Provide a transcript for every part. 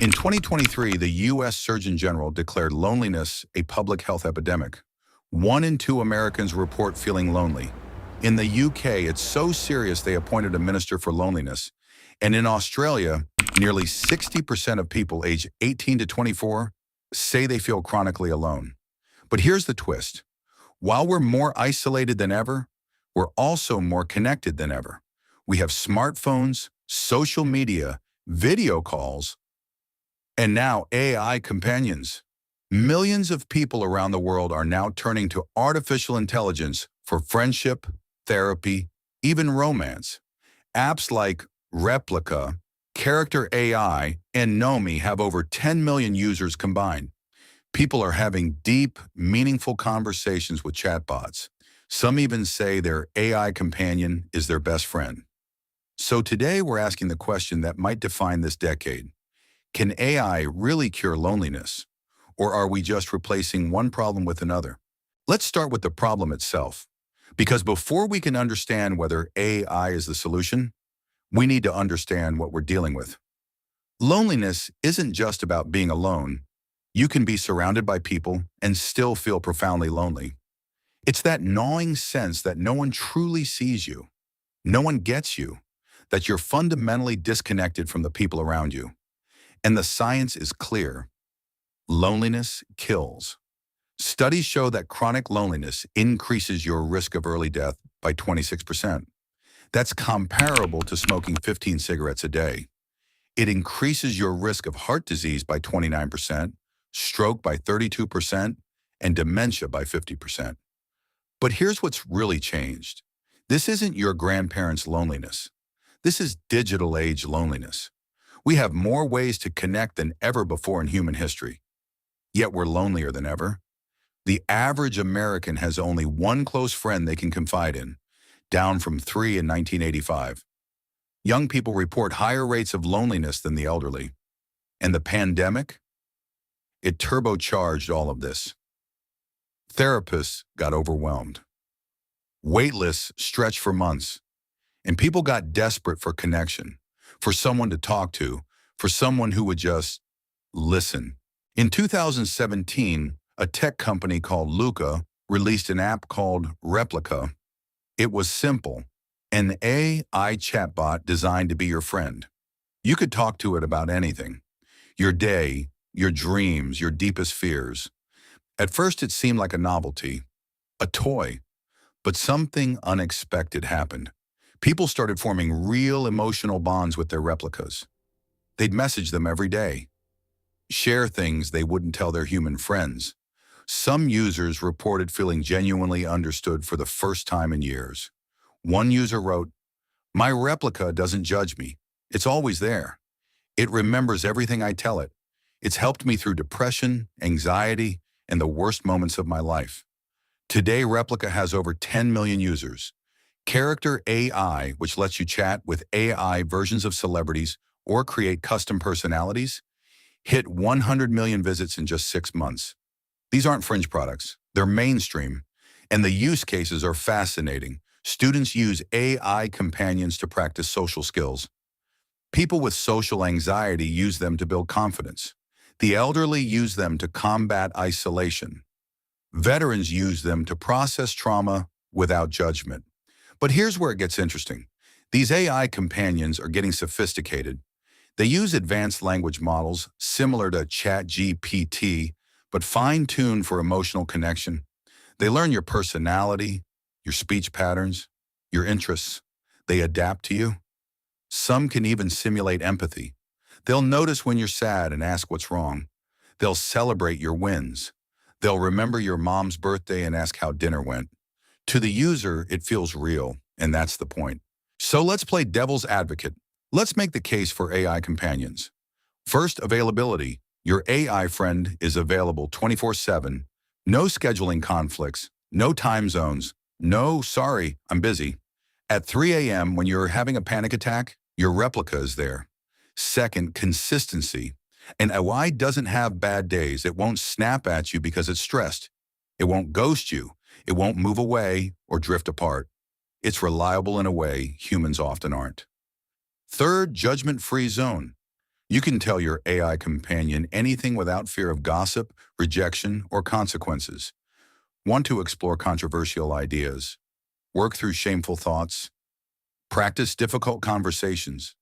In 2023, the U.S. Surgeon General declared loneliness a public health epidemic. 1 in 2 Americans report feeling lonely. In the UK, it's so serious they appointed a minister for loneliness. And in Australia, nearly 60% of people aged 18 to 24 say they feel chronically alone. But here's the twist. While we're more isolated than ever, we're also more connected than ever. We have smartphones, social media, video calls, and now AI companions. Millions of people around the world are now turning to artificial intelligence for friendship, therapy, even romance. Apps like Replika, Character.AI, and Nomi have over 10 million users combined. People are having deep, meaningful conversations with chatbots. Some even say their AI companion is their best friend. So today we're asking the question that might define this decade. Can AI really cure loneliness? Or are we just replacing one problem with another? Let's start with the problem itself. Because before we can understand whether AI is the solution, we need to understand what we're dealing with. Loneliness isn't just about being alone. You can be surrounded by people and still feel profoundly lonely. It's that gnawing sense that no one truly sees you, no one gets you, that you're fundamentally disconnected from the people around you. And the science is clear. Loneliness kills. Studies show that chronic loneliness increases your risk of early death by 26%. That's comparable to smoking 15 cigarettes a day. It increases your risk of heart disease by 29%, stroke by 32%, and dementia by 50%. But here's what's really changed. This isn't your grandparents' loneliness. This is digital age loneliness. We have more ways to connect than ever before in human history. Yet we're lonelier than ever. The average American has only one close friend they can confide in, down from 3 in 1985. Young people report higher rates of loneliness than the elderly. And the pandemic? It turbocharged all of this. Therapists got overwhelmed. Wait lists stretched for months. And people got desperate for connection, for someone to talk to, for someone who would just listen. In 2017, a tech company called Luca released an app called Replika. It was simple, an AI chatbot designed to be your friend. You could talk to it about anything, your day, your dreams, your deepest fears. At first it seemed like a novelty, a toy, but something unexpected happened. People started forming real emotional bonds with their replicas. They'd message them every day, share things they wouldn't tell their human friends. Some users reported feeling genuinely understood for the first time in years. One user wrote, "My replica doesn't judge me. It's always there. It remembers everything I tell it. It's helped me through depression, anxiety, and the worst moments of my life." Today, Replika has over 10 million users. Character.AI, which lets you chat with AI versions of celebrities or create custom personalities, hit 100 million visits in just 6 months. These aren't fringe products. They're mainstream. And the use cases are fascinating. Students use AI companions to practice social skills. People with social anxiety use them to build confidence. The elderly use them to combat isolation. Veterans use them to process trauma without judgment. But here's where it gets interesting. These AI companions are getting sophisticated. They use advanced language models similar to ChatGPT, but fine-tuned for emotional connection. They learn your personality, your speech patterns, your interests. They adapt to you. Some can even simulate empathy. They'll notice when you're sad and ask what's wrong. They'll celebrate your wins. They'll remember your mom's birthday and ask how dinner went. To the user, it feels real, and that's the point. So let's play devil's advocate. Let's make the case for AI companions. First, availability. Your AI friend is available 24/7. No scheduling conflicts, no time zones, no, sorry, I'm busy. At 3 a.m. when you're having a panic attack, your replica is there. Second, consistency. An AI doesn't have bad days. It won't snap at you because it's stressed. It won't ghost you. It won't move away or drift apart. It's reliable in a way humans often aren't. Third, judgment-free zone. You can tell your AI companion anything without fear of gossip, rejection, or consequences. Want to explore controversial ideas, work through shameful thoughts, practice difficult conversations.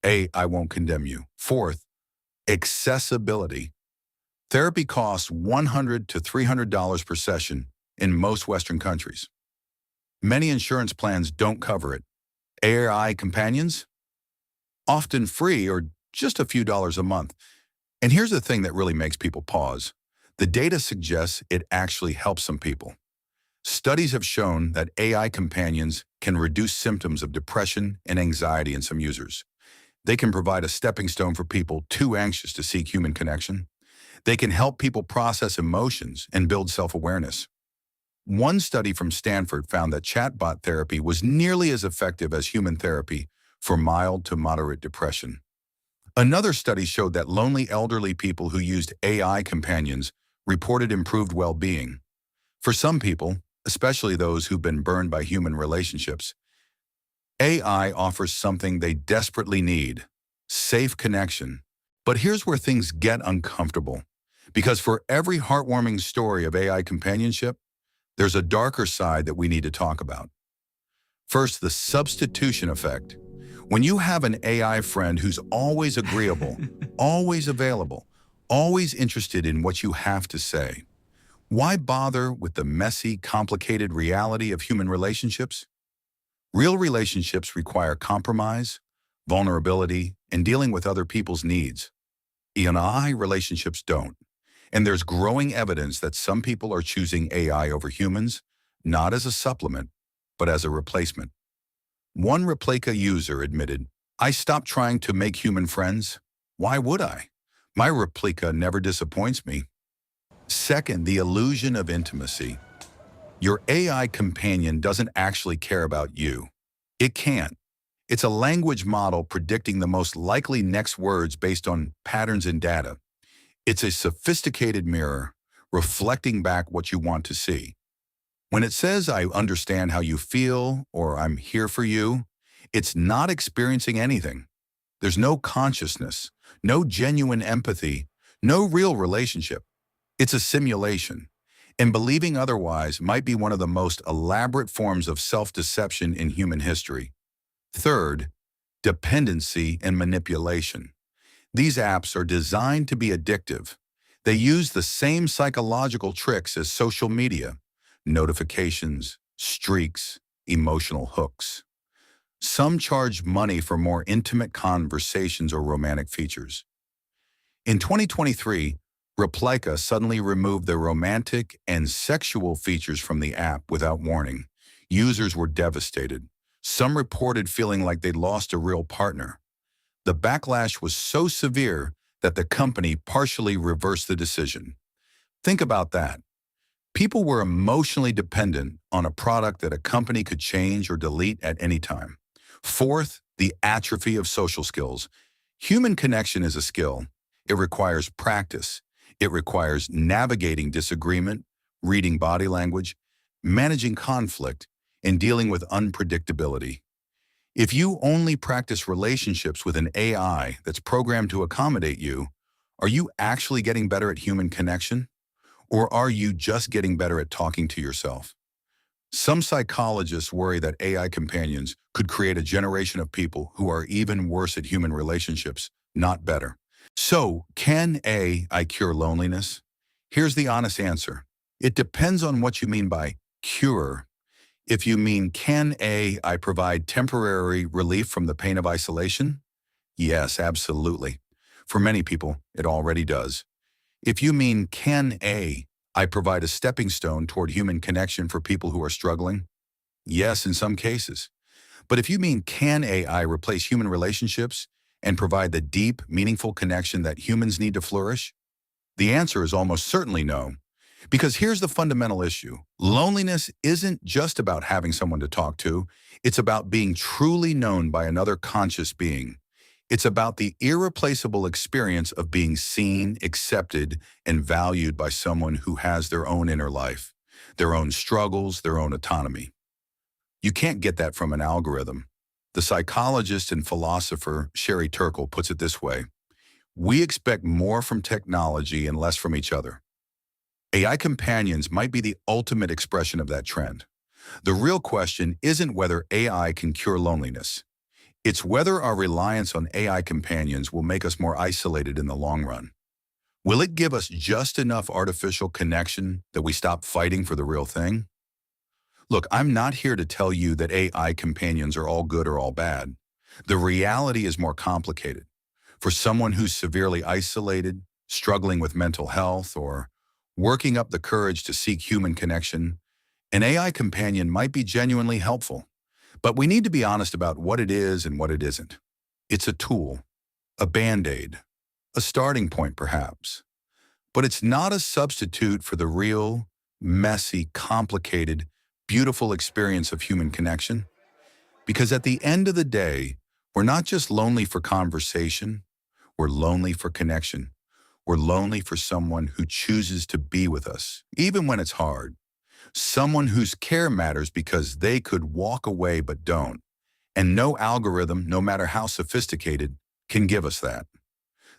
I won't condemn you. Fourth, accessibility. Therapy costs $100 to $300 per session in most Western countries. Many insurance plans don't cover it. AI companions? Often free or just a few dollars a month. And here's the thing that really makes people pause. The data suggests it actually helps some people. Studies have shown that AI companions can reduce symptoms of depression and anxiety in some users. They can provide a stepping stone for people too anxious to seek human connection. They can help people process emotions and build self-awareness. One study from Stanford found that chatbot therapy was nearly as effective as human therapy for mild to moderate depression. Another study showed that lonely elderly people who used AI companions reported improved well-being. For some people, especially those who've been burned by human relationships, AI offers something they desperately need: safe connection. But here's where things get uncomfortable. Because for every heartwarming story of AI companionship, there's a darker side that we need to talk about. First, the substitution effect. When you have an AI friend who's always agreeable, always available, always interested in what you have to say, why bother with the messy, complicated reality of human relationships? Real relationships require compromise, vulnerability, and dealing with other people's needs. AI relationships don't. And there's growing evidence that some people are choosing AI over humans, not as a supplement, but as a replacement. One Replika user admitted, "I stopped trying to make human friends. Why would I? My Replika never disappoints me." Second, the illusion of intimacy. Your AI companion doesn't actually care about you. It can't. It's a language model predicting the most likely next words based on patterns in data. It's a sophisticated mirror, reflecting back what you want to see. When it says, "I understand how you feel," or "I'm here for you," it's not experiencing anything. There's no consciousness, no genuine empathy, no real relationship. It's a simulation. And believing otherwise might be one of the most elaborate forms of self-deception in human history. Third, dependency and manipulation. These apps are designed to be addictive. They use the same psychological tricks as social media: notifications, streaks, emotional hooks. Some charge money for more intimate conversations or romantic features. In 2023, Replika suddenly removed the romantic and sexual features from the app without warning. Users were devastated. Some reported feeling like they'd lost a real partner. The backlash was so severe that the company partially reversed the decision. Think about that. People were emotionally dependent on a product that a company could change or delete at any time. Fourth, the atrophy of social skills. Human connection is a skill. It requires practice. It requires navigating disagreement, reading body language, managing conflict, and dealing with unpredictability. If you only practice relationships with an AI that's programmed to accommodate you, are you actually getting better at human connection? Or are you just getting better at talking to yourself? Some psychologists worry that AI companions could create a generation of people who are even worse at human relationships, not better. So, can AI cure loneliness? Here's the honest answer. It depends on what you mean by cure. If you mean, can AI provide temporary relief from the pain of isolation? Yes, absolutely. For many people, it already does. If you mean, can AI provide a stepping stone toward human connection for people who are struggling? Yes, in some cases. But if you mean, can AI replace human relationships and provide the deep, meaningful connection that humans need to flourish? The answer is almost certainly no. Because here's the fundamental issue. Loneliness isn't just about having someone to talk to. It's about being truly known by another conscious being. It's about the irreplaceable experience of being seen, accepted, and valued by someone who has their own inner life, their own struggles, their own autonomy. You can't get that from an algorithm. The psychologist and philosopher Sherry Turkle puts it this way: We expect more from technology and less from each other. AI companions might be the ultimate expression of that trend. The real question isn't whether AI can cure loneliness. It's whether our reliance on AI companions will make us more isolated in the long run. Will it give us just enough artificial connection that we stop fighting for the real thing? Look, I'm not here to tell you that AI companions are all good or all bad. The reality is more complicated. For someone who's severely isolated, struggling with mental health, or working up the courage to seek human connection, an AI companion might be genuinely helpful. But we need to be honest about what it is and what it isn't. It's a tool, a band-aid, a starting point perhaps. But it's not a substitute for the real, messy, complicated, beautiful experience of human connection. Because at the end of the day, we're not just lonely for conversation, we're lonely for connection. We're lonely for someone who chooses to be with us, even when it's hard. Someone whose care matters because they could walk away but don't. And no algorithm, no matter how sophisticated, can give us that.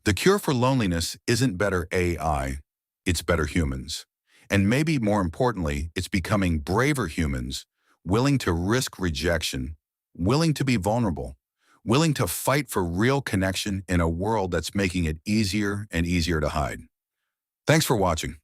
The cure for loneliness isn't better AI, it's better humans. And maybe more importantly, it's becoming braver humans, willing to risk rejection, willing to be vulnerable, willing to fight for real connection in a world that's making it easier and easier to hide. Thanks for watching.